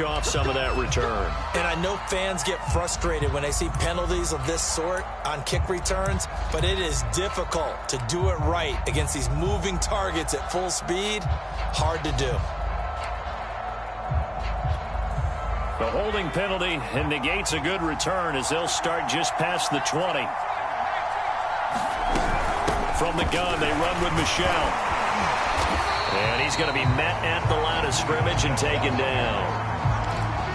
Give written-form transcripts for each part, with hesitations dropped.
off some of that return. And I know fans get frustrated when they see penalties of this sort on kick returns, but it is difficult to do it right against these moving targets at full speed. Hard to do. The holding penalty and negates a good return as they'll start just past the 20. From the gun, they run with Michel. And he's going to be met at the line of scrimmage and taken down.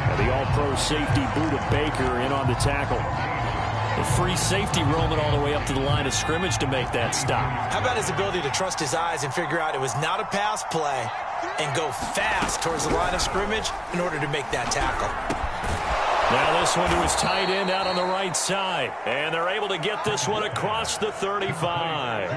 And the all-pro safety Buda Baker in on the tackle. The free safety roaming all the way up to the line of scrimmage to make that stop. How about his ability to trust his eyes and figure out it was not a pass play and go fast towards the line of scrimmage in order to make that tackle. Now this one to his tight end out on the right side. And they're able to get this one across the 35.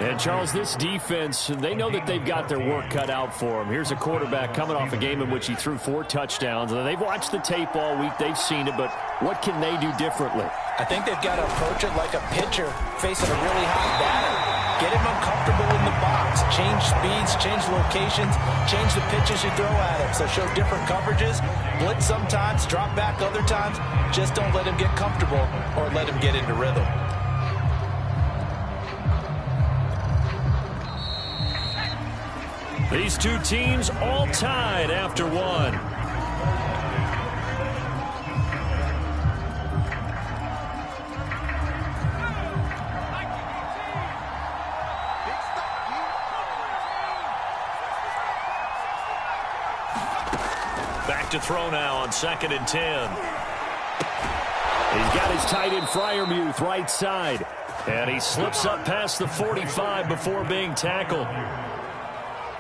And, Charles, this defense, they know that they've got their work cut out for them. Here's a quarterback coming off a game in which he threw 4 touchdowns. And they've watched the tape all week. They've seen it. But what can they do differently? I think they've got to approach it like a pitcher facing a really hot batter. Get him uncomfortable in the box. Change speeds, change locations, change the pitches you throw at him. So show different coverages. Blitz sometimes, drop back other times. Just don't let him get comfortable or let him get into rhythm. These two teams all tied after one. Back to throw now on 2nd and 10. He's got his tight end Freiermuth right side. And he slips up past the 45 before being tackled.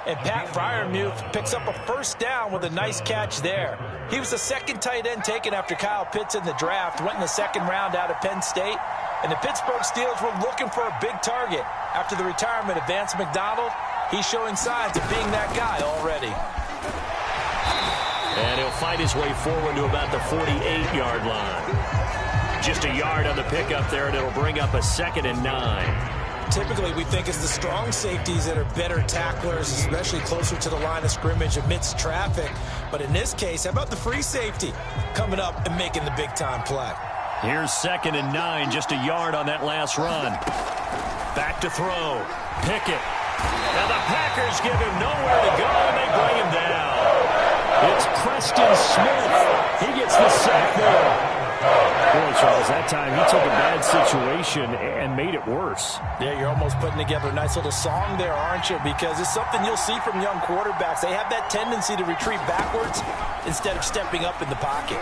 And Pat Freiermuth picks up a first down with a nice catch there. He was the second tight end taken after Kyle Pitts in the draft. Went in the 2nd round out of Penn State. And the Pittsburgh Steelers were looking for a big target. After the retirement of Vance McDonald, he's showing signs of being that guy already. And he'll fight his way forward to about the 48-yard line. Just a yard on the pickup there, and it'll bring up a 2nd and 9. Typically, we think it's the strong safeties that are better tacklers, especially closer to the line of scrimmage amidst traffic. But in this case, how about the free safety coming up and making the big-time play? Here's 2nd and 9, just a yard on that last run. Back to throw. Pickett. Now the Packers give him nowhere to go, and they bring him down. It's Preston Smith. He gets the sack there. Boy, Charles, that time he took a bad situation and made it worse. Yeah, you're almost putting together a nice little song there, aren't you? Because it's something you'll see from young quarterbacks. They have that tendency to retreat backwards instead of stepping up in the pocket.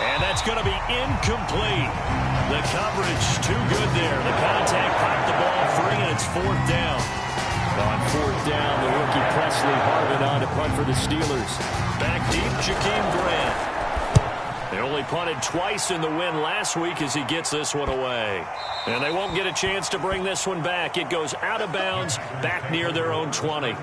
And that's going to be incomplete. The coverage too good there. The contact popped the ball free, and it's 4th down. On 4th down, the rookie Presley Harvin on to punt for the Steelers. Back deep, Jakeem Grant. They only punted twice in the win last week as he gets this one away. And they won't get a chance to bring this one back. It goes out of bounds back near their own 20.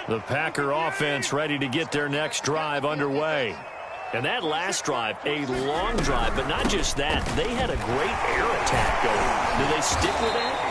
The Packer offense ready to get their next drive underway. And that last drive, a long drive, but not just that. They had a great air attack going. Do they stick with that?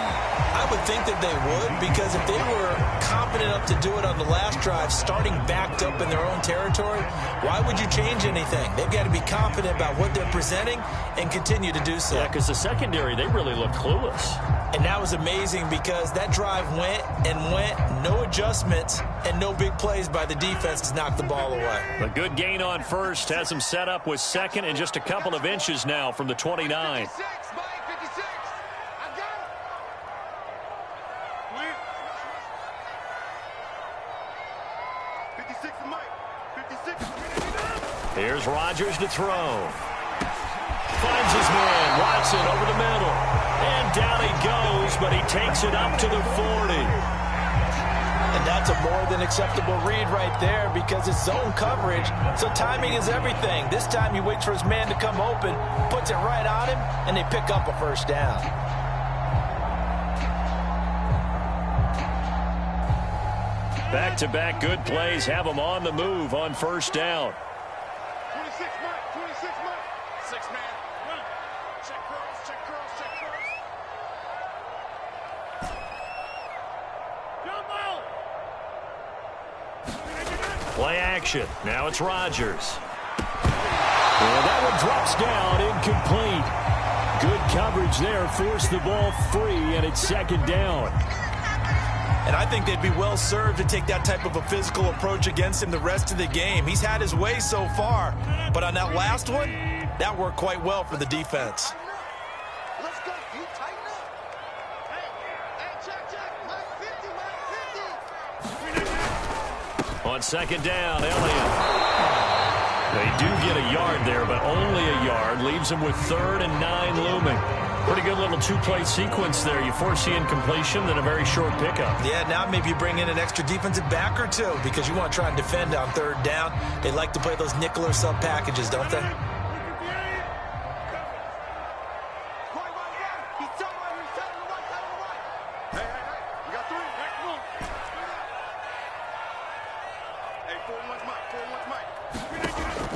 I would think that they would, because if they were confident enough to do it on the last drive, starting backed up in their own territory, why would you change anything? They've got to be confident about what they're presenting and continue to do so. Yeah, because the secondary, they really look clueless. And that was amazing because that drive went and went, no adjustments, and no big plays by the defense to knock the ball away. A good gain on first has them set up with 2nd and just a couple of inches now from the 29. Here's Rodgers to throw. Finds his man, Watson over the middle. And down he goes, but he takes it up to the 40. And that's a more than acceptable read right there because it's zone coverage, so timing is everything. This time he waits for his man to come open, puts it right on him, and they pick up a first down. Back-to-back good plays have them on the move on first down. 26 man. 6 man. Check cross, check cross, check cross. Play action. Now it's Rodgers. And that one drops down, incomplete. Good coverage there, forced the ball free, and it's second down. And I think they'd be well served to take that type of a physical approach against him the rest of the game. He's had his way so far, but on that last one, that worked quite well for the defense. Let's go. You tighten up. Hey, check. My 50. On second down, Elliott. They do get a yard there, but only a yard. Leaves them with 3rd and 9 looming. Pretty good little two-play sequence there. You force the incompletion, then a very short pickup. Yeah, now maybe you bring in an extra defensive back or two because you want to try and defend on 3rd down. They like to play those nickel or sub packages, don't they?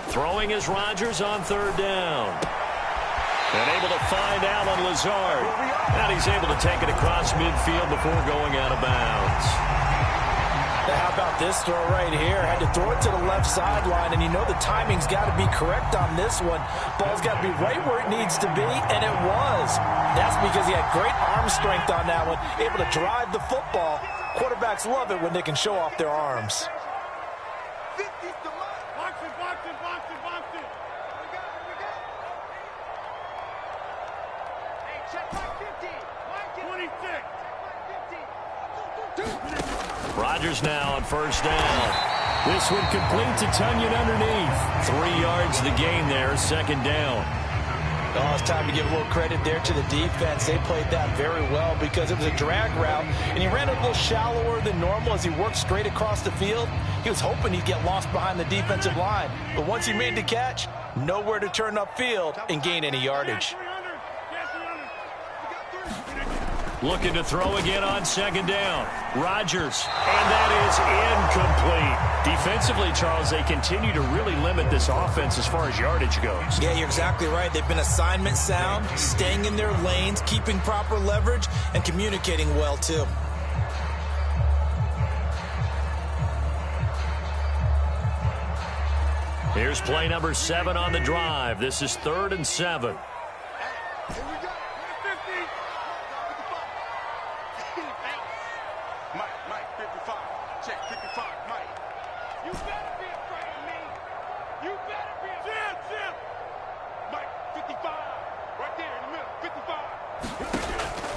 Throwing is Rodgers on 3rd down. And able to find Allen Lazard. And he's able to take it across midfield before going out of bounds. Now, how about this throw right here? Had to throw it to the left sideline, and you know the timing's got to be correct on this one. Ball's got to be right where it needs to be, and it was. That's because he had great arm strength on that one, able to drive the football. Quarterbacks love it when they can show off their arms. Rodgers now on first down. This one complete to Tunyon underneath. 3 yards the gain there, second down. Oh, it's time to give a little credit there to the defense. They played that very well because it was a drag route, and he ran a little shallower than normal as he worked straight across the field. He was hoping he'd get lost behind the defensive line, but once he made the catch, nowhere to turn upfield and gain any yardage. Looking to throw again on second down. Rodgers, and that is incomplete. Defensively, Charles, they continue to really limit this offense as far as yardage goes. Yeah, you're exactly right. They've been assignment sound, staying in their lanes, keeping proper leverage, and communicating well, too. Here's play number 7 on the drive. This is 3rd and 7.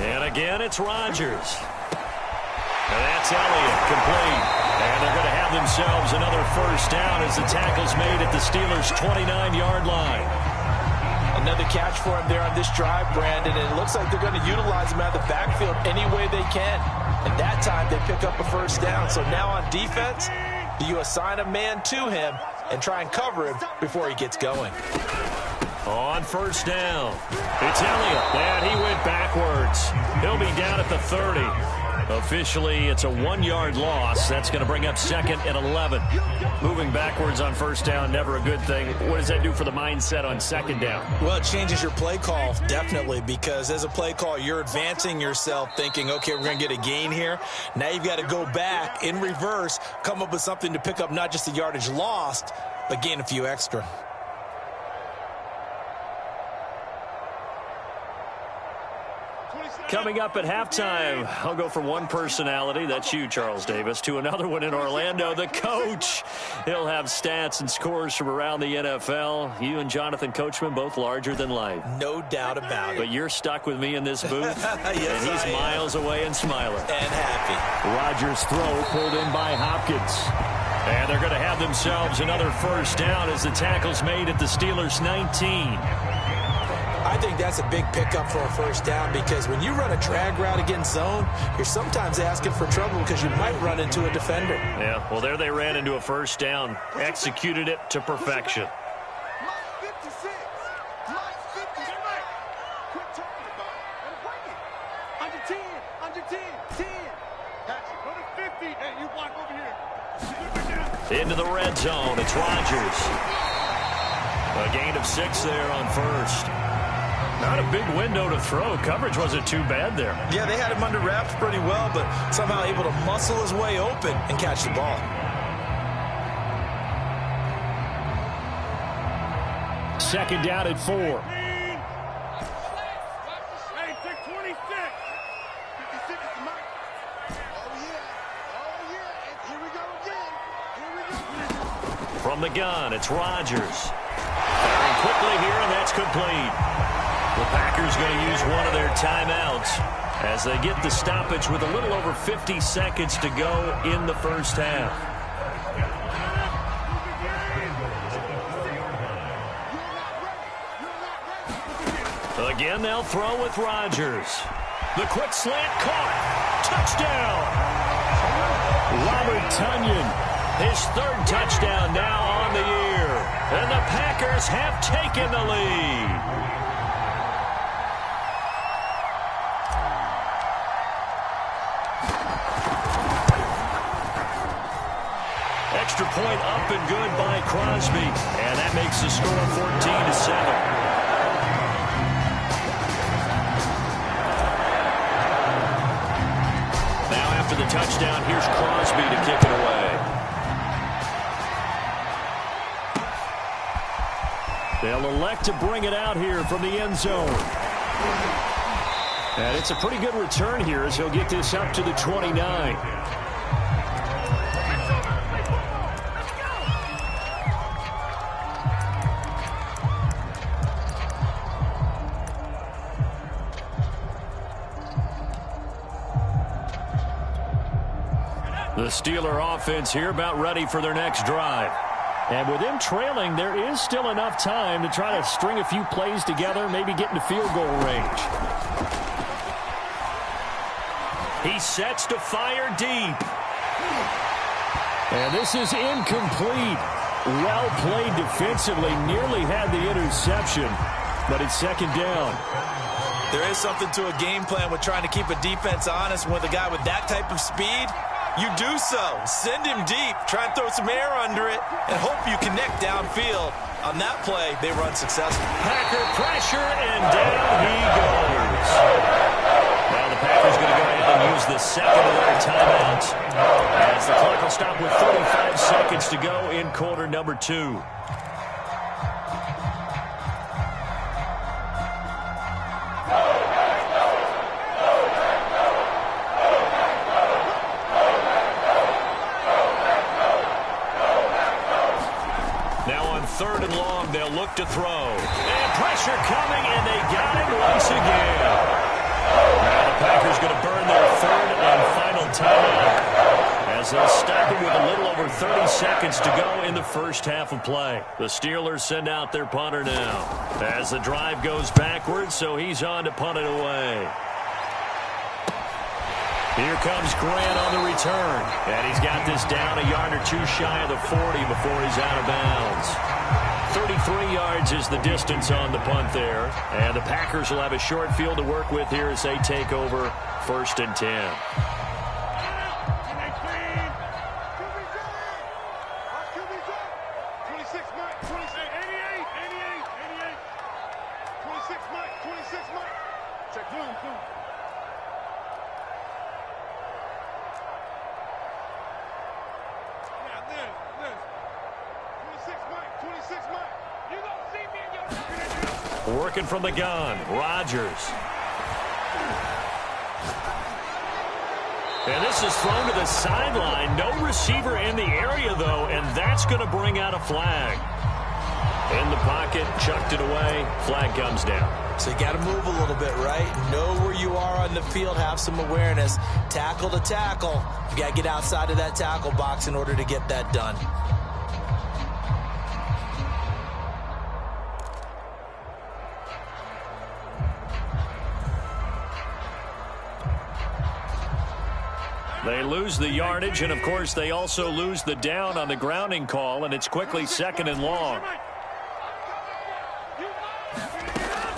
And again, it's Rodgers. And that's Elliott, complete. And they're going to have themselves another first down as the tackle's made at the Steelers' 29-yard line. Another catch for him there on this drive, Brandon, and it looks like they're going to utilize him out of the backfield any way they can. And that time, they pick up a first down. So now on defense, do you assign a man to him and try and cover him before he gets going? On first down, it's Elliott, and he went backwards. He'll be down at the 30. Officially, it's a 1-yard loss. That's going to bring up 2nd and 11. Moving backwards on first down, never a good thing. What does that do for the mindset on second down? Well, it changes your play call, definitely, because as a play call, you're advancing yourself thinking, okay, we're going to get a gain here. Now you've got to go back in reverse, come up with something to pick up not just the yardage lost, but gain a few extra. Coming up at halftime, I'll go from one personality, that's you, Charles Davis, to another one in Orlando, the coach. He'll have stats and scores from around the NFL. You and Jonathan Coachman, both larger than life. No doubt about it. But you're stuck with me in this booth, yes, and he's miles away and smiling. And happy. Rodgers' throw pulled in by Hopkins. And they're going to have themselves another first down as the tackle's made at the Steelers' 19. I think that's a big pickup for a first down because when you run a drag route against zone, you're sometimes asking for trouble because you might run into a defender. Yeah, well, there they ran into a first down, executed it to perfection. Go to 50. Hey, you block over here. Into the red zone. It's Rodgers. A gain of 6 there on first. Not a big window to throw. Coverage wasn't too bad there. Yeah, they had him under wraps pretty well, but somehow able to muscle his way open and catch the ball. Second down at 4. Hey, take 26. 56 is the mark. Oh, yeah. And here we go again. From the gun, it's Rodgers. Firing quickly here, and that's complete. The Packers going to use one of their timeouts as they get the stoppage with a little over 50 seconds to go in the first half. Again, they'll throw with Rodgers. The quick slant caught. Touchdown! Robert Tonyan, his 3rd touchdown now on the year. And the Packers have taken the lead. Extra point up and good by Crosby. And that makes the score 14-7. After the touchdown, here's Crosby to kick it away. They'll elect to bring it out here from the end zone. And it's a pretty good return here as he'll get this up to the 29. The Steeler offense here about ready for their next drive. And with them trailing, there is still enough time to try to string a few plays together, maybe get into field goal range. He sets to fire deep. And this is incomplete. Well played defensively, nearly had the interception, but it's second down. There is something to a game plan with trying to keep a defense honest. With a guy with that type of speed, you do so. Send him deep. Try and throw some air under it and hope you connect downfield. On that play, they run successful. Packer pressure, and down he goes. Now the Packers going to go ahead and use the second of their timeouts as the clock will stop with 35 seconds to go in quarter number 2. Third and long, they'll look to throw. And pressure coming, and they got him once again. Now the Packers going to burn their 3rd and final timeout as they'll stop it with a little over 30 seconds to go in the first half of play. The Steelers send out their punter now as the drive goes backwards, so he's on to punt it away. Here comes Grant on the return, and he's got this down a yard or 2 shy of the 40 before he's out of bounds. 33 yards is the distance on the punt there, and the Packers will have a short field to work with here as they take over 1st and 10. Working from the gun, Rodgers. And this is thrown to the sideline. No receiver in the area, though, and that's going to bring out a flag. In the pocket, chucked it away, flag comes down. So you got to move a little bit, right? Know where you are on the field, have some awareness. Tackle to tackle. You got to get outside of that tackle box in order to get that done. They lose the yardage, and, of course, they also lose the down on the grounding call, and it's quickly 2nd and long.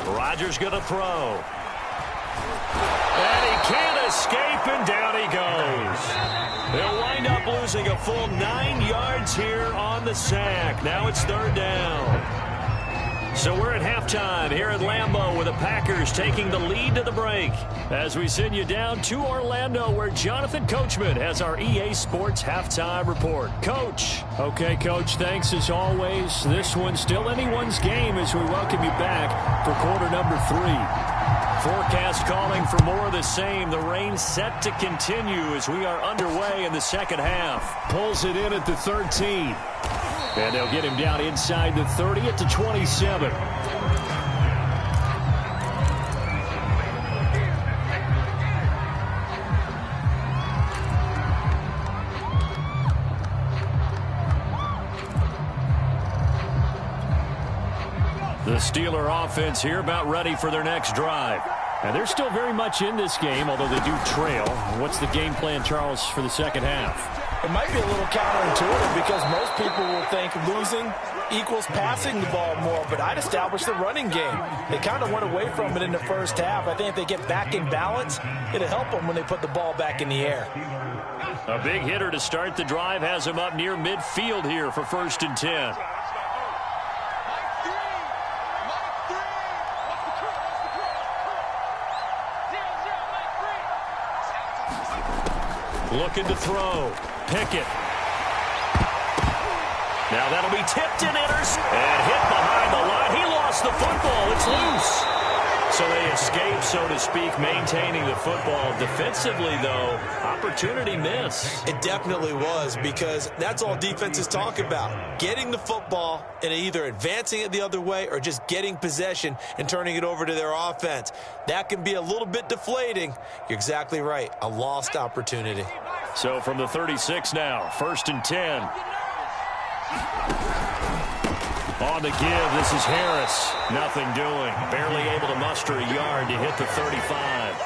Rodgers going to throw. And he can't escape, and down he goes. full 9 yards here on the sack. Now it's third down. So we're at halftime here at Lambeau with the Packers taking the lead to the break. As we send you down to Orlando where Jonathan Coachman has our EA Sports halftime report. Coach. Okay, Coach, thanks as always. This one's still anyone's game as we welcome you back for quarter number 3. Forecast calling for more of the same. The rain set to continue as we are underway in the second half. Pulls it in at the 13. And they'll get him down inside the 30 at the 27. The Steeler offense here about ready for their next drive. And they're still very much in this game, although they do trail. What's the game plan, Charles, for the second half? It might be a little counterintuitive because most people will think losing equals passing the ball more, but I'd establish the running game. They kind of went away from it in the first half. I think if they get back in balance, it'll help them when they put the ball back in the air. A big hitter to start the drive has him up near midfield here for 1st and 10. Looking to throw. Pickett. Now that'll be tipped and enters. And hit behind the line. He lost the football. It's loose. So they escape, so to speak, maintaining the football. Defensively, though, opportunity miss. It definitely was, because that's all defenses talk about. Getting the football and either advancing it the other way or just getting possession and turning it over to their offense. That can be a little bit deflating. You're exactly right. A lost opportunity. So from the 36 now, 1st and 10. On the give, this is Harris. Nothing doing. Barely able to muster a yard to hit the 35.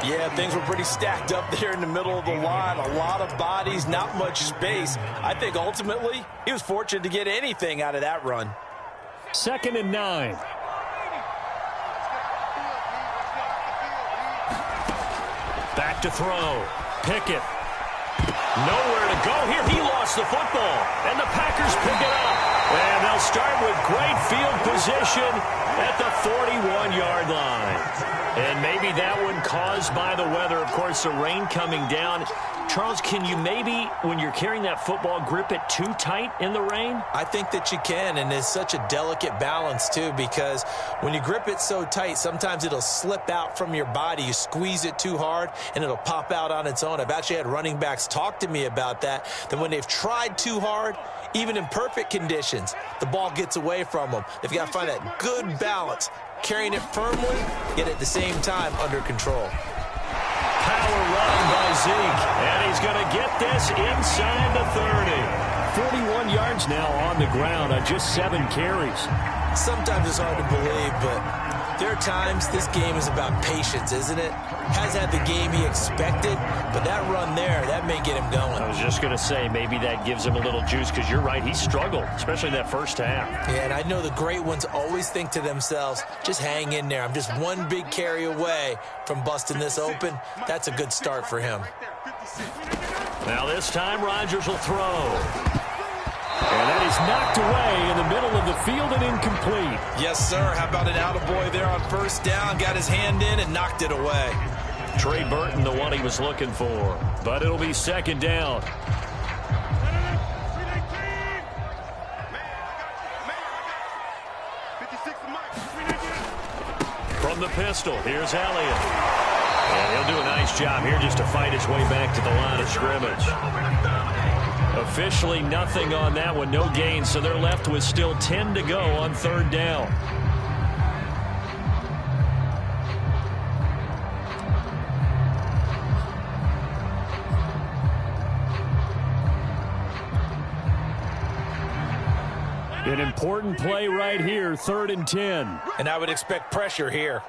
Yeah, things were pretty stacked up there in the middle of the line. A lot of bodies, not much space. I think ultimately he was fortunate to get anything out of that run. 2nd and 9. Back to throw. Pickett. Nowhere to go here. He lost the football. And the Packers pick it up. And they'll start with great field position at the 41-yard line. And maybe that one caused by the weather. Of course, the rain coming down. Charles, can you maybe, when you're carrying that football, grip it too tight in the rain? I think that you can, and it's such a delicate balance, too, because when you grip it so tight, sometimes it'll slip out from your body. You squeeze it too hard, and it'll pop out on its own. I've actually had running backs talk to me about that when they've tried too hard, even in perfect conditions, the ball gets away from them. They've got to find that good balance, carrying it firmly, yet at the same time under control. Power run by Zeke, and he's going to get this inside the 30. 41 yards now on the ground on just 7 carries. Sometimes it's hard to believe, but there are times this game is about patience, isn't it? Has had the game he expected, but that run there, that may get him going. I was just going to say, maybe that gives him a little juice, because you're right, he struggled, especially in that first half. Yeah, and I know the great ones always think to themselves, just hang in there. I'm just one big carry away from busting this open. That's a good start for him. Now this time, Rodgers will throw. And that is knocked away in the middle of the field and incomplete. Yes, sir. How about an attaboy there on 1st down? Got his hand in and knocked it away. Trey Burton, the one he was looking for. But it'll be 2nd down. From the pistol, here's Elliott. And he'll do a nice job here just to fight his way back to the line of scrimmage. Officially nothing on that one, no gain, so they're left with still 10 to go on 3rd down. An important play right here, 3rd and 10. And I would expect pressure here.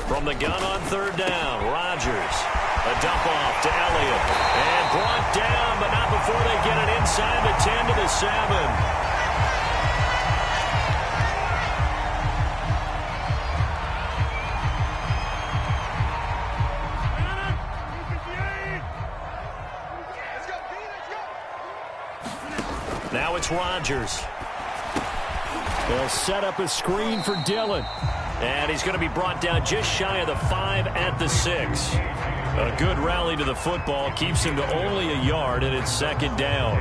From the gun on 3rd down, Rodgers. A dump off to Elliott. And brought down, but not before they get it inside the 10 to the 7. Now it's Rodgers. They'll set up a screen for Dillon. And he's going to be brought down just shy of the 5 at the 6. A good rally to the football keeps him to only a yard, and it's second down.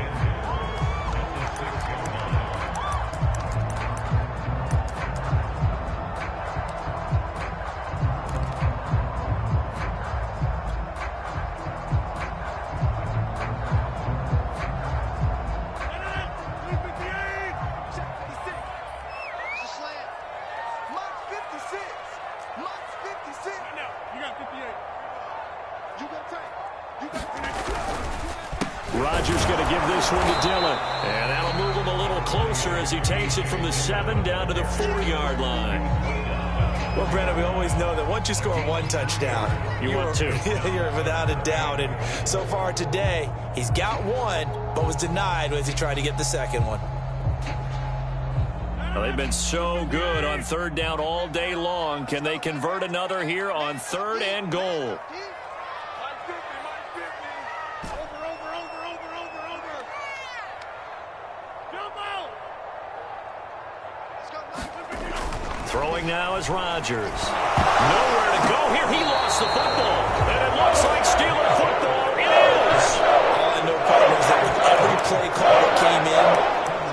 Rodgers going to give this one to Dillon. And that'll move him a little closer as he takes it from the 7 down to the 4-yard line. Well, Brandon, we always know that once you score one touchdown, you want two. You're without a doubt. And so far today, he's got one, but was denied as he tried to get the second one. Well, they've been so good on third down all day long. Can they convert another here on 3rd and goal? Throwing now is Rodgers. Nowhere to go here. He lost the football. And it looks like Steeler football. It is. All I know, partners, that with every play call that came in,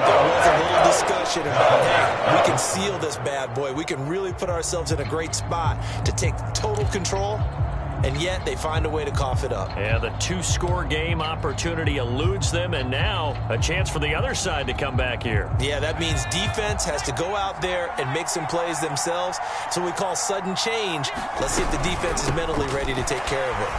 there was a little discussion about, hey, we can seal this bad boy. We can really put ourselves in a great spot to take total control. And yet they find a way to cough it up. Yeah, the 2-score game opportunity eludes them, and now a chance for the other side to come back here. Yeah, that means defense has to go out there and make some plays themselves. So we call sudden change. Let's see if the defense is mentally ready to take care of it.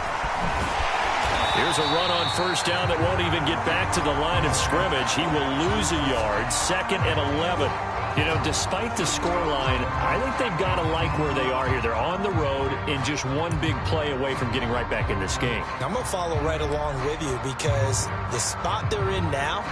Here's a run on 1st down that won't even get back to the line of scrimmage. He will lose a yard, 2nd and 11. You know, despite the scoreline, I think they've got to like where they are here. They're on the road and just one big play away from getting right back in this game. I'm going to follow right along with you because the spot they're in now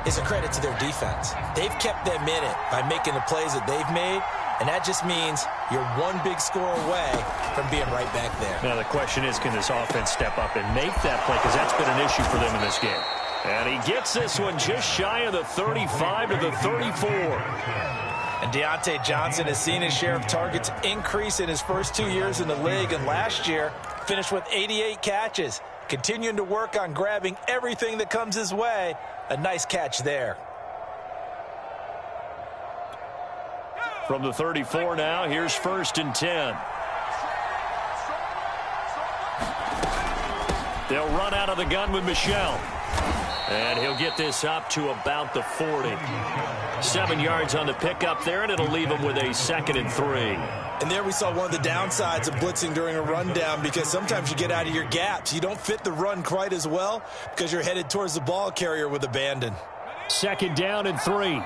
is a credit to their defense. They've kept them in it by making the plays that they've made, and that just means you're one big score away from being right back there. Now, the question is, can this offense step up and make that play? Because that's been an issue for them in this game. And he gets this one just shy of the 35 to the 34. And Deontay Johnson has seen his share of targets increase in his first 2 years in the league. And last year, finished with 88 catches. Continuing to work on grabbing everything that comes his way. A nice catch there. From the 34 now, here's 1st and 10. They'll run out of the gun with Michel. And he'll get this up to about the 40. 7 yards on the pickup there, and it'll leave him with a 2nd and 3. And there we saw one of the downsides of blitzing during a rundown, because sometimes you get out of your gaps. You don't fit the run quite as well because you're headed towards the ball carrier with abandon. 2nd down and 3.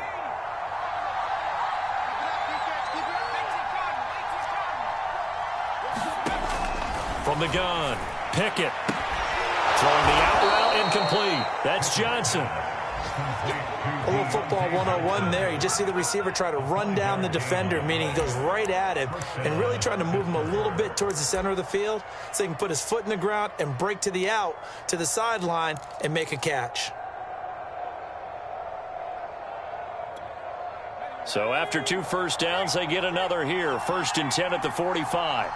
From the gun, Pickett. Throwing the out route, incomplete. That's Johnson. A little football 101 there. You just see the receiver try to run down the defender, meaning he goes right at him and really trying to move him a little bit towards the center of the field so he can put his foot in the ground and break to the out, to the sideline, and make a catch. So after 2 first downs, they get another here. 1st and 10 at the 45.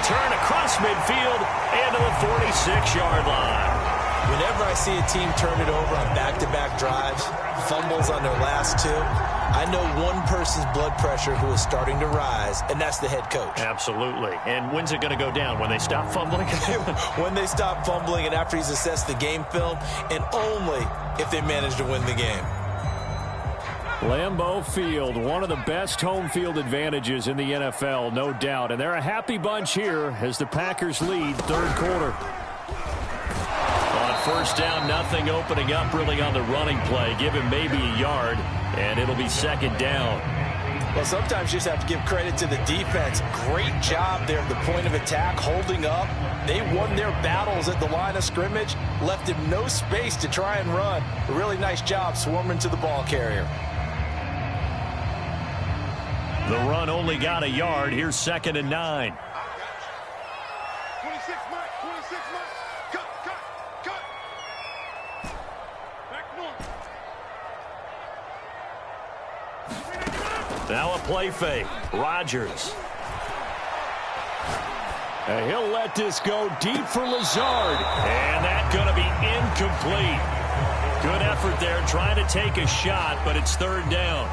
Turn across midfield and to the 46-yard line. Whenever I see a team turn it over on back-to-back drives, fumbles on their last 2, I know one person's blood pressure who is starting to rise, and that's the head coach. Absolutely. And when's it going to go down? When they stop fumbling? When they stop fumbling and after he's assessed the game film, and only if they manage to win the game. Lambeau Field, one of the best home field advantages in the NFL, no doubt. And they're a happy bunch here as the Packers lead 3rd quarter. On 1st down, nothing opening up really on the running play. Give him maybe a yard, and it'll be 2nd down. Well, sometimes you just have to give credit to the defense. Great job there at the point of attack, holding up. They won their battles at the line of scrimmage, left him no space to try and run. A really nice job swarming to the ball carrier. The run only got a yard. Here's 2nd and 9. 26 Mike, 26 Mike. Cut. Back north. Now a play fake. Rodgers. And he'll let this go deep for Lazard. And that's going to be incomplete. Good effort there trying to take a shot, but it's 3rd down.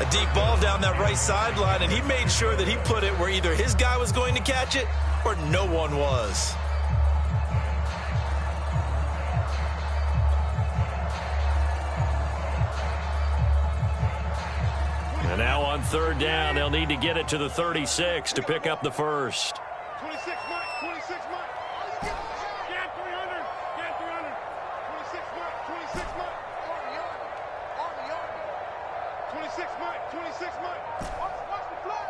A deep ball down that right sideline, and he made sure that he put it where either his guy was going to catch it or no one was. And now on 3rd down, they'll need to get it to the 36 to pick up the first. 26 Mike, 26 Mike. Get 300. 26 Mike, 26 Mike. 26 Mike, 26 Mike. Watch the flag.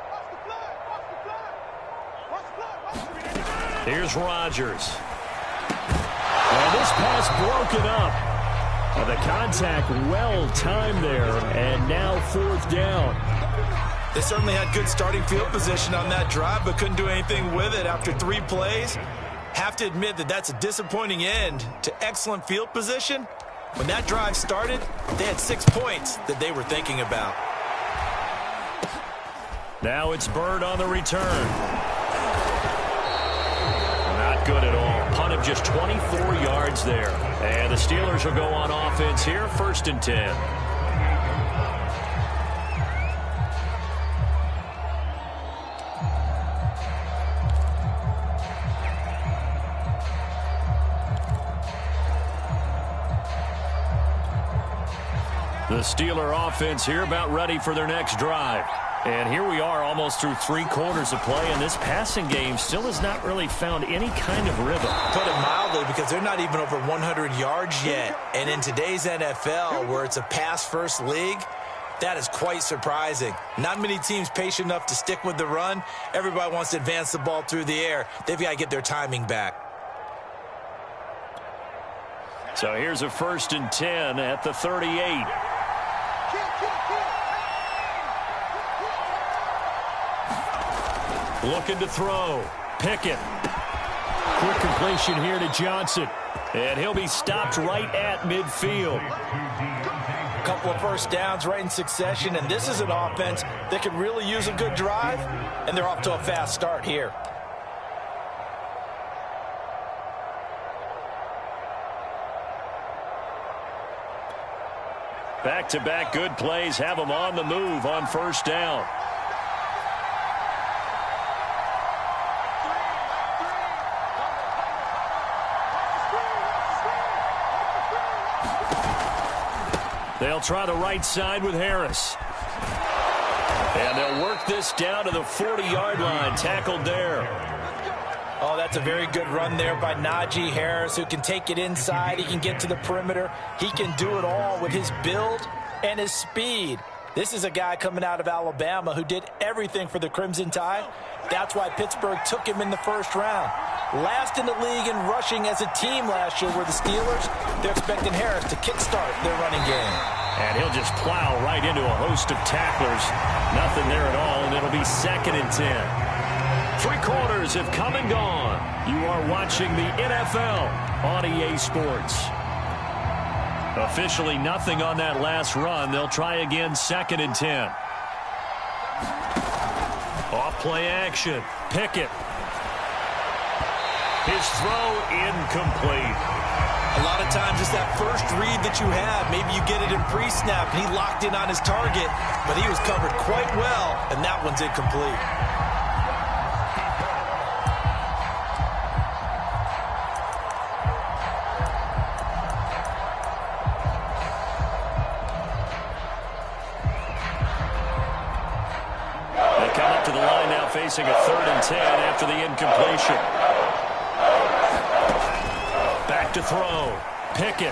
Here's Rodgers. And this pass broken up. The contact well timed there, and now 4th down. They certainly had good starting field position on that drive, but couldn't do anything with it after 3 plays. Have to admit that that's a disappointing end to excellent field position. When that drive started, they had 6 points that they were thinking about. Now it's Bird on the return. Not good at all. Punt of just 24 yards there. And the Steelers will go on offense here, 1st and 10. The Steeler offense here about ready for their next drive. And here we are almost through 3 quarters of play, and this passing game still has not really found any kind of rhythm. Put it mildly, because they're not even over 100 yards yet. And in today's NFL, where it's a pass-first league, that is quite surprising. Not many teams patient enough to stick with the run. Everybody wants to advance the ball through the air. They've got to get their timing back. So here's a 1st and 10 at the 38. Looking to throw. Pickett. Quick completion here to Johnson. And he'll be stopped right at midfield. A couple of first downs right in succession, and this is an offense that could really use a good drive, and they're off to a fast start here. Back-to-back good plays have them on the move on 1st down. They'll try the right side with Harris. And they'll work this down to the 40-yard line. Tackled there. Oh, that's a very good run there by Najee Harris, who can take it inside. He can get to the perimeter. He can do it all with his build and his speed. This is a guy coming out of Alabama who did everything for the Crimson Tide. That's why Pittsburgh took him in the 1st round. Last in the league in rushing as a team last year were the Steelers. They're expecting Harris to kickstart their running game. And he'll just plow right into a host of tacklers. Nothing there at all, and it'll be 2nd and 10. 3 quarters have come and gone. You are watching the NFL on EA Sports. Officially nothing on that last run. They'll try again, 2nd and 10. Off play action. Pickett. His throw incomplete. A lot of times it's that first read that you have. Maybe you get it in pre-snap, and he locked in on his target, but he was covered quite well, and that one's incomplete. They come up to the line now facing a 3rd and 10 after the incompletion. Back to throw. Pickett.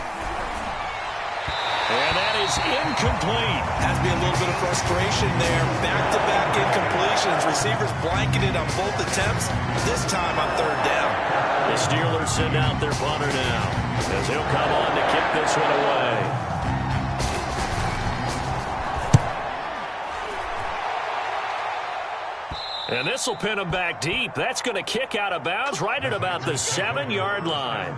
And that is incomplete. Has to be a little bit of frustration there. Back-to-back incompletions. Receivers blanketed on both attempts, this time on 3rd down. The Steelers send out their punter now, as he'll come on to kick this one away. And this will pin him back deep. That's going to kick out of bounds right at about the 7-yard line.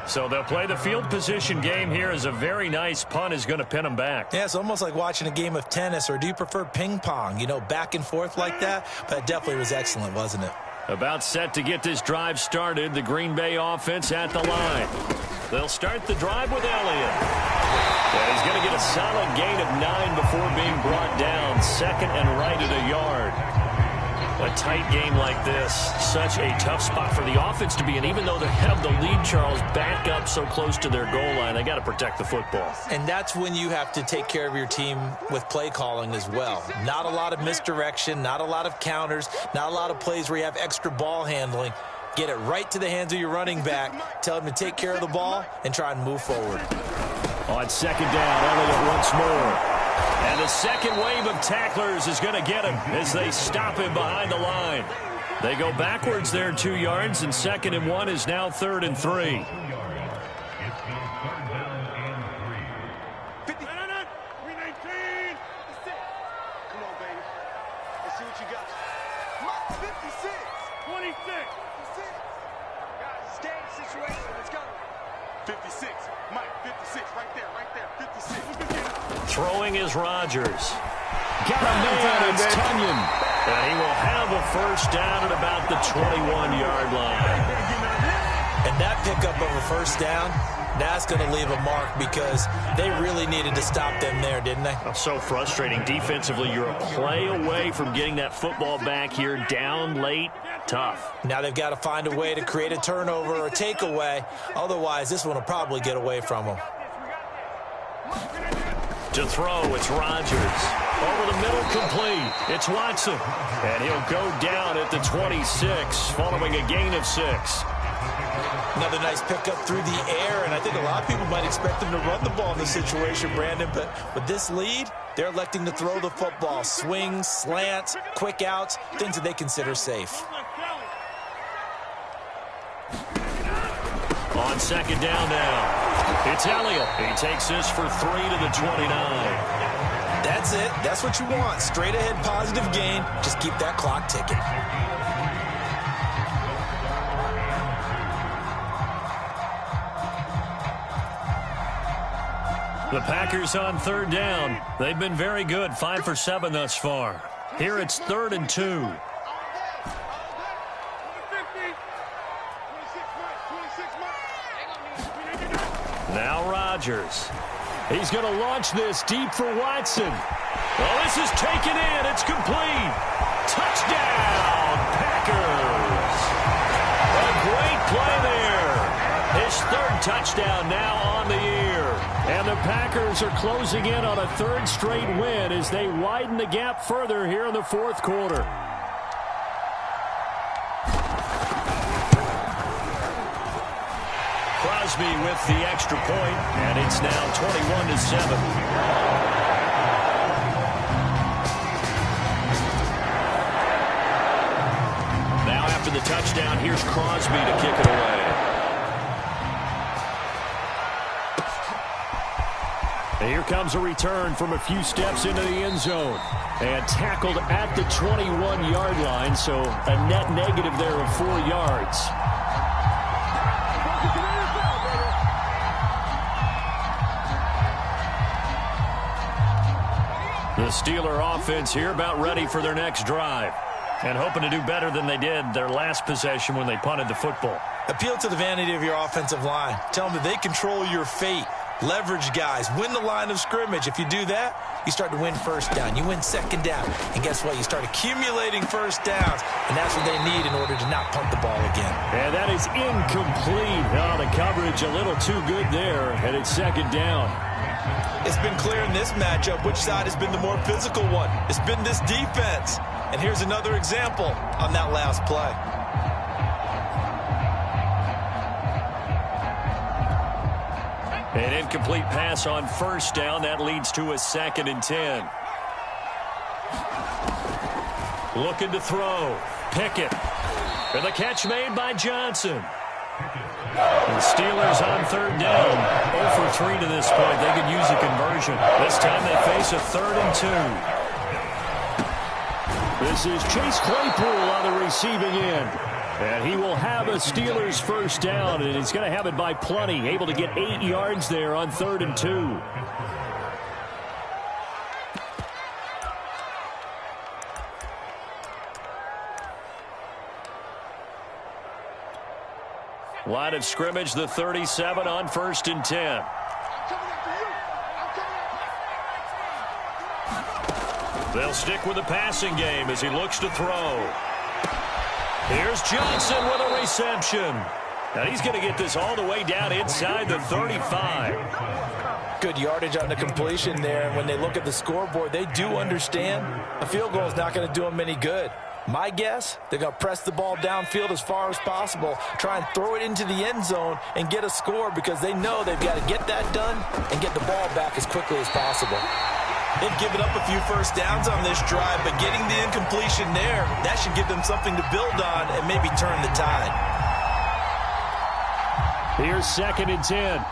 So they'll play the field position game here as a very nice punt is going to pin them back. Yeah, it's almost like watching a game of tennis, or do you prefer ping pong? You know, back and forth like that? But it definitely was excellent, wasn't it? About set to get this drive started. The Green Bay offense at the line. They'll start the drive with Elliott. And he's going to get a solid gain of 9 before being brought down. Second and right at a yard. A tight game like this, such a tough spot for the offense to be in. Even though they have the lead, Charles, back up so close to their goal line, they got to protect the football. And that's when you have to take care of your team with play calling as well. Not a lot of misdirection, not a lot of counters, not a lot of plays where you have extra ball handling. Get it right to the hands of your running back, tell him to take care of the ball, and try and move forward. On second down, Elliott once more. And the second wave of tacklers is going to get him as they stop him behind the line. They go backwards there 2 yards, and 2nd and 1 is now 3rd and 3. 50. No, 319. Come on, baby. Let's see what you got. 56. 26. 56. Guys, stay in the situation. Let's go. 56. Mike, 56. Right there. 56. Throwing is Rodgers. Got a man, it's Tunyon. And he will have a first down at about the 21-yard line. And that pickup of a first down, that's going to leave a mark because they really needed to stop them there, didn't they? So frustrating. Defensively, you're a play away from getting that football back here, down late. Tough. Now they've got to find a way to create a turnover or a takeaway. Otherwise, this one will probably get away from them. To throw, it's Rodgers. Over the middle, complete. It's Watson. And he'll go down at the 26, following a gain of 6. Another nice pickup through the air, and I think a lot of people might expect them to run the ball in this situation, Brandon. But with this lead, they're electing to throw the football. Swings, slants, quick outs, things that they consider safe. On second down now, it's Elliott. He takes this for 3 to the 29. That's it. That's what you want. Straight ahead positive gain. Just keep that clock ticking. The Packers on 3rd down. They've been very good, 5 for 7 thus far. Here it's 3rd and 2. Now Rodgers. He's going to launch this deep for Watson. Well, this is taken in. It's complete. Touchdown, Packers. A great play there. His 3rd touchdown now on the year. And the Packers are closing in on a 3rd straight win as they widen the gap further here in the 4th quarter. Crosby with the extra point, and it's now 21-7. Now after the touchdown, here's Crosby to kick it away. And here comes a return from a few steps into the end zone. And tackled at the 21-yard line, so a net negative there of 4 yards. The Steeler offense here about ready for their next drive and hoping to do better than they did their last possession when they punted the football. Appeal to the vanity of your offensive line. Tell them that they control your fate. Leverage guys. Win the line of scrimmage. If you do that, you start to win first down. You win second down. And guess what? You start accumulating first downs. And that's what they need in order to not punt the ball again. And that is incomplete. Oh, the coverage a little too good there. And it's second down. It's been clear in this matchup which side has been the more physical one. It's been this defense. And here's another example on that last play. An incomplete pass on first down. That leads to a 2nd and 10. Looking to throw. Pickett. And the catch made by Johnson. The Steelers on 3rd down. 0 for 3 to this point. They could use a conversion. This time they face a 3rd and 2. This is Chase Claypool on the receiving end. And he will have a Steelers first down, and he's going to have it by plenty. Able to get 8 yards there on 3rd and 2. Line of scrimmage, the 37 on 1st and 10. They'll stick with the passing game as he looks to throw. Here's Johnson with a reception. Now he's going to get this all the way down inside the 35. Good yardage on the completion there. And when they look at the scoreboard, they do understand a field goal is not going to do them any good. My guess, they're going to press the ball downfield as far as possible, try and throw it into the end zone and get a score because they know they've got to get that done and get the ball back as quickly as possible. They've given up a few first downs on this drive, but getting the incompletion there, that should give them something to build on and maybe turn the tide. Here's 2nd and 10.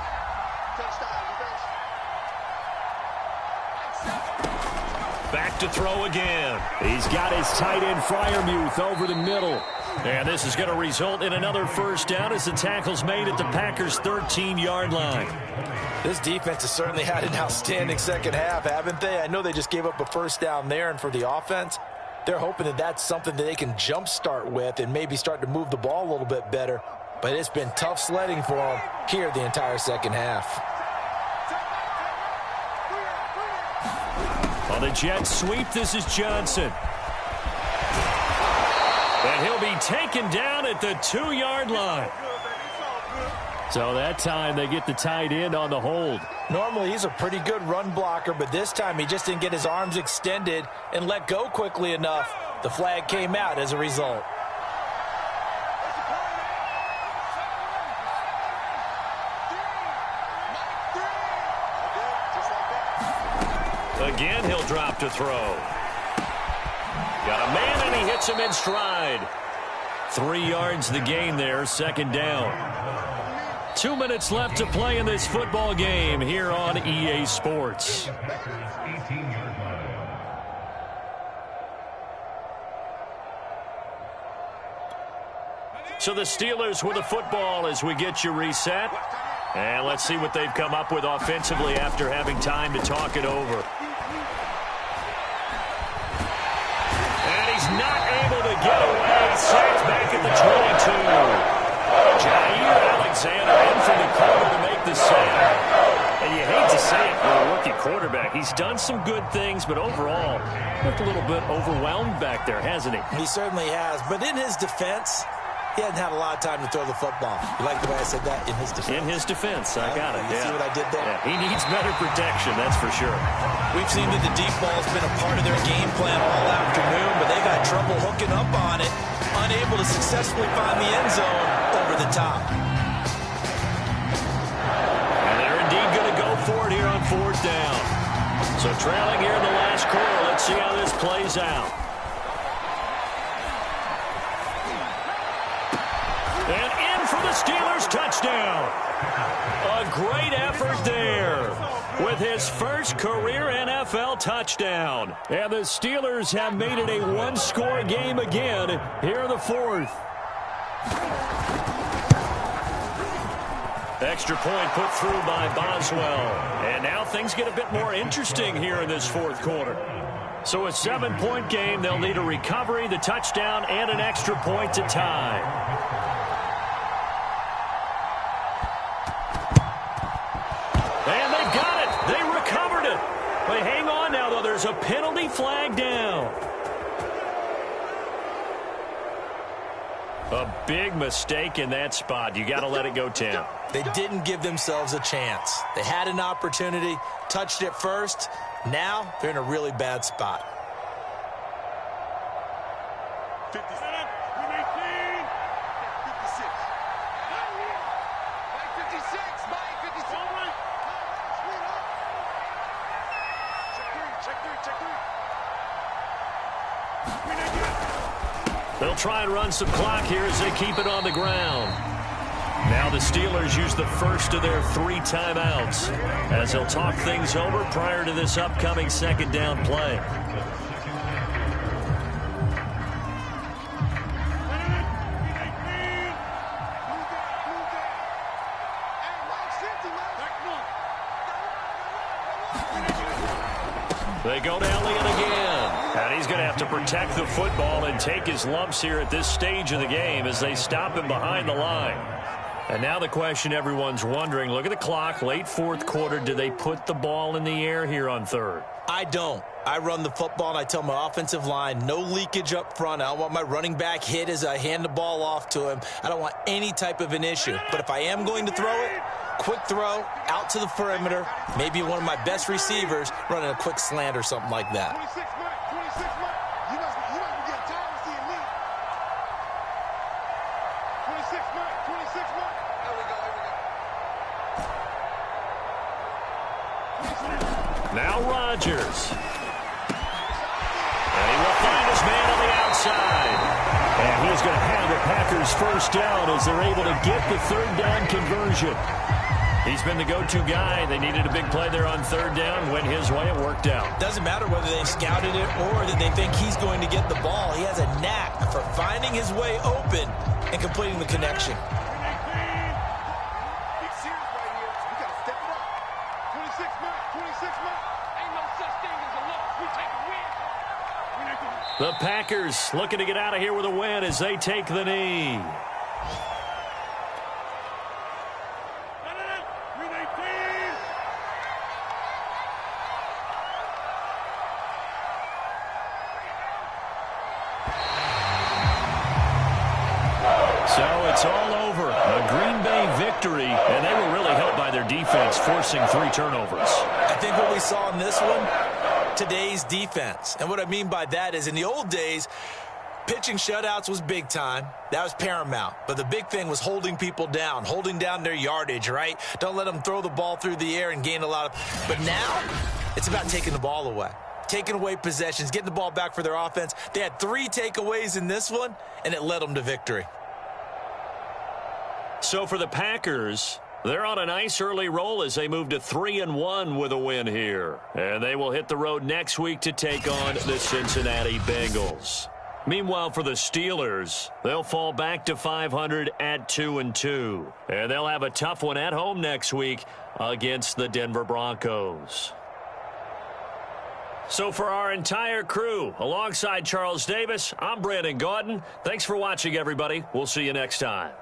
Back to throw again. He's got his tight end Freiermuth over the middle. And this is going to result in another first down as the tackle's made at the Packers' 13-yard line. This defense has certainly had an outstanding second half, haven't they? I know they just gave up a first down there, and for the offense, they're hoping that that's something that they can jumpstart with and maybe start to move the ball a little bit better. But it's been tough sledding for them here the entire second half. On the jet sweep, this is Johnson. And he'll be taken down at the 2-yard line. So that time they get the tight end on the hold. Normally he's a pretty good run blocker, but this time he just didn't get his arms extended and let go quickly enough. The flag came out as a result. Again, he'll drop to throw. Got a man, and he hits him in stride. 3 yards the gain there, 2nd down. 2 minutes left to play in this football game here on EA Sports. So the Steelers with the football as we get you reset. And let's see what they've come up with offensively after having time to talk it over. And he's not able to get away. Sacked back at the 22. Jair Alexander in from the corner to make the sack. And you hate to say it for a rookie quarterback. He's done some good things, but overall, looked a little bit overwhelmed back there, hasn't he? He certainly has. But in his defense, he hasn't had a lot of time to throw the football. You like the way I said that? In his defense. In his defense. I got it. You see what I did there? Yeah, he needs better protection, that's for sure. We've seen that the deep ball's been a part of their game plan all afternoon, but they've had trouble hooking up on it, unable to successfully find the end zone over the top. And they're indeed going to go for it here on 4th down. So trailing here in the last quarter. Let's see how this plays out. And in for the Steelers, touchdown. A great effort there with his first career NFL touchdown. And the Steelers have made it a one-score game again here in the 4th. Extra point put through by Boswell. And now things get a bit more interesting here in this 4th quarter. So a 7-point game, they'll need a recovery, the touchdown, and an extra point to tie. And they've got it. They recovered it. But hang on now, though. There's a penalty flag down. A big mistake in that spot. You got to let it go, Tim. They didn't give themselves a chance. They had an opportunity, touched it first. Now they're in a really bad spot. 57, 18, 56. 56, Mike, 56. Check three. They'll try and run some clock here as they keep it on the ground. Now the Steelers use the first of their 3 timeouts as they'll talk things over prior to this upcoming 2nd down play. They go to Elliott again. And he's going to have to protect the football and take his lumps here at this stage of the game as they stop him behind the line. And now the question everyone's wondering, look at the clock, late fourth quarter. Do they put the ball in the air here on third? I don't. I run the football, and I tell my offensive line, no leakage up front. I don't want my running back hit as I hand the ball off to him. I don't want any type of an issue. But if I am going to throw it, quick throw, out to the perimeter, maybe one of my best receivers running a quick slant or something like that. 26 Mike. You must be getting tired of seeing me. 26 Mike. There we go. Now Rodgers. And he will find his man on the outside. And he's going to have the Packers first down as they're able to get the third down conversion. He's been the go-to guy. They needed a big play there on third down. Went his way. It worked out. Doesn't matter whether they scouted it or that they think he's going to get the ball. He has a knack for finding his way open and completing the connection. Big series right here. We got to step it up. 26 Mike. Ain't no such thing as a loss. We take a win. The Packers looking to get out of here with a win as they take the knee. So it's all over. A Green Bay victory, and they were really helped by their defense, forcing 3 turnovers. I think what we saw in this one, today's defense. And what I mean by that is in the old days, pitching shutouts was big time. That was paramount. But the big thing was holding people down, holding down their yardage, right? Don't let them throw the ball through the air and gain a lot of... But now, it's about taking the ball away. Taking away possessions, getting the ball back for their offense. They had 3 takeaways in this one, and it led them to victory. So for the Packers, they're on a nice early roll as they move to 3-1 with a win here. And they will hit the road next week to take on the Cincinnati Bengals. Meanwhile, for the Steelers, they'll fall back to 500 at 2-2. And they'll have a tough one at home next week against the Denver Broncos. So for our entire crew, alongside Charles Davis, I'm Brandon Gaudin. Thanks for watching, everybody. We'll see you next time.